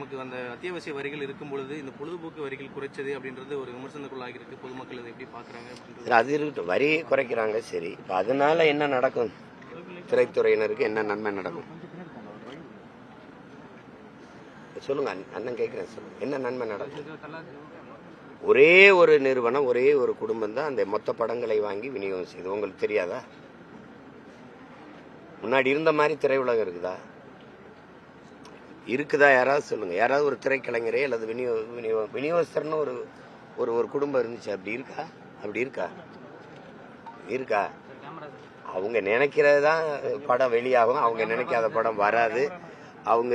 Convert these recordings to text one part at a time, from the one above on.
நமக்கு அந்த அத்தியாவசிய வரிகள் இருக்கும் பொழுது இந்த பொழுதுபோக்கு வரிகள் குறைச்சது அப்படின்றது ஒரு விமர்சனத்துக்குள்ளாகி இருக்கு. பொதுமக்கள் அதை எப்படி பாக்குறாங்க அப்படின்றது அது இருக்கட்டும், வரி குறைக்கிறாங்க சரி. இப்போ அதனால என்ன நடக்கும்? திரைத்துறையினருக்கு என்ன நன்மை நடக்கும் சொல்லுங்க. அண்ணன் கேட்கிறேன், சொல்லுங்க. என்ன நன்மை நடக்கும்? ஒரே ஒரு நிறுவனம், ஒரே ஒரு குடும்பம் தான் அந்த மொத்த படங்களை வாங்கி விநியோகம் செய்யுது. உங்களுக்கு தெரியாதா? முன்னாடி இருந்த மாதிரி திரையுலகம் இருக்குதா? யாராவது சொல்லுங்க. யாராவது ஒரு திரைக்கலைஞரே அல்லது விநியோகஸ்தர்னு ஒரு குடும்பம் இருந்துச்சு. அப்படி இருக்கா? அவங்க நினைக்கிறது தான் படம் வெளியாகும், அவங்க நினைக்காத படம் வராது. அவங்க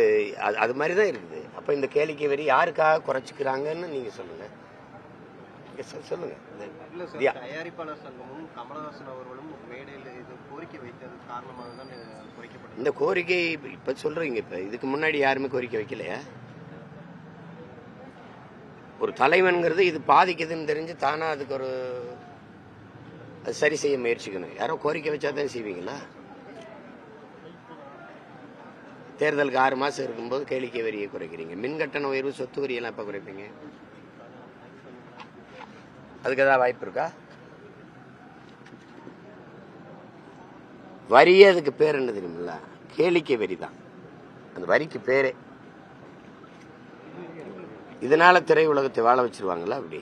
அது மாதிரி தான் இருக்குது. அப்ப இந்த கேளிக்கை வரி யாருக்காக குறைச்சிக்கிறாங்கன்னு நீங்க சொல்லுங்க. தயாரிப்பாளர் சங்கமும் கமலஹாசன் அவர்களும் மேடையில் இது கோரிக்கை வைத்தது காரணமாக தான் குறைக்கப்பட்டது. இந்த கோரிக்கை இப்ப சொல்றீங்க. இப்ப இதுக்கு முன்னாடி யாருமே கோரிக்கை வைக்கலையா? ஒரு தலைவன்கிறது இது பாதிக்குதுன்னு தெரிஞ்சு தானா அதுக்கு ஒரு சரி செய்ய முயற்சிக்கணும். யாரோ கோரிக்கை வச்சாதான் செய்வீங்களா? தேர்தலுக்கு 6 மாசம் இருக்கும்போது கேளிக்கை வரியை குறைக்கிறீங்க. மின் கட்டண உயர்வு, சொத்து வரியெல்லாம் எப்ப குறைப்பீங்க? அதுக்கு ஏதாவது வாய்ப்பு இருக்கா? வரியே அதுக்கு பேர் என்ன தெரியுமில்ல? கேளிக்கை வரி தான் அந்த வரிக்கு பேரே. இதனால திரையுலகத்தை வாழ வச்சிருவாங்களா? அப்படி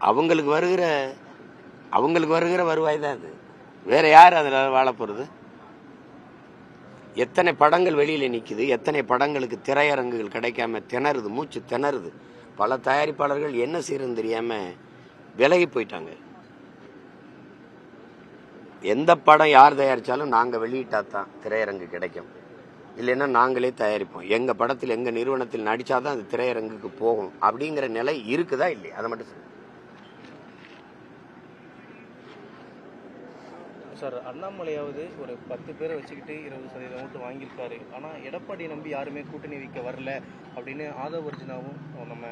அவங்களுக்கு வருகிற வருவாய் தான் அது. வேற யார் அதுல வாழ போறது? எத்தனை படங்கள் வெளியில நிக்குது, எத்தனை படங்களுக்கு திரையரங்குகள் கிடைக்காம திணறுது, மூச்சு திணறுது. பல தயாரிப்பாளர்கள் என்ன செய்யறதுன்னு தெரியாம விலகி போயிட்டாங்க. எந்த படம் யார் தயாரிச்சாலும் நாங்க வெளியிட்டா தான் திரையரங்கு கிடைக்கும், இல்லைன்னா நாங்களே தயாரிப்போம். எங்க படத்தில் எங்க நிறுவனத்தில் நடிச்சாதான் அது திரையரங்குக்கு போகும் அப்படிங்கிற நிலை இருக்குதா இல்லையா? அதை மட்டும் சொல்லுங்க சார். அண்ணாமலையாவது ஒரு 10 பேரை வச்சுக்கிட்டு 20% ஓட்டு வாங்கியிருக்காரு. ஆனால் எடப்பாடி நம்பி யாருமே கூட்டணி வைக்க வரல அப்படின்னு ஆதவ அர்ஜுனாவும் நம்ம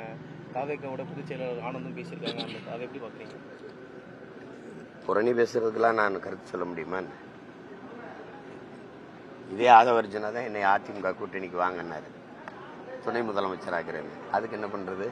தாவேக்காவோட பொதுச் செயலாளர் ஆனந்தும் பேசியிருக்காங்க. அதை எப்படி பார்க்குறீங்க? புரணி பேசுறதுக்கெல்லாம் நான் கருத்து சொல்ல முடியுமா? இதே ஆதவ அர்ஜுனா தான் என்னை அதிமுக கூட்டணிக்கு வாங்கினாரு, துணை முதலமைச்சராகிறேன். அதுக்கு என்ன பண்றது?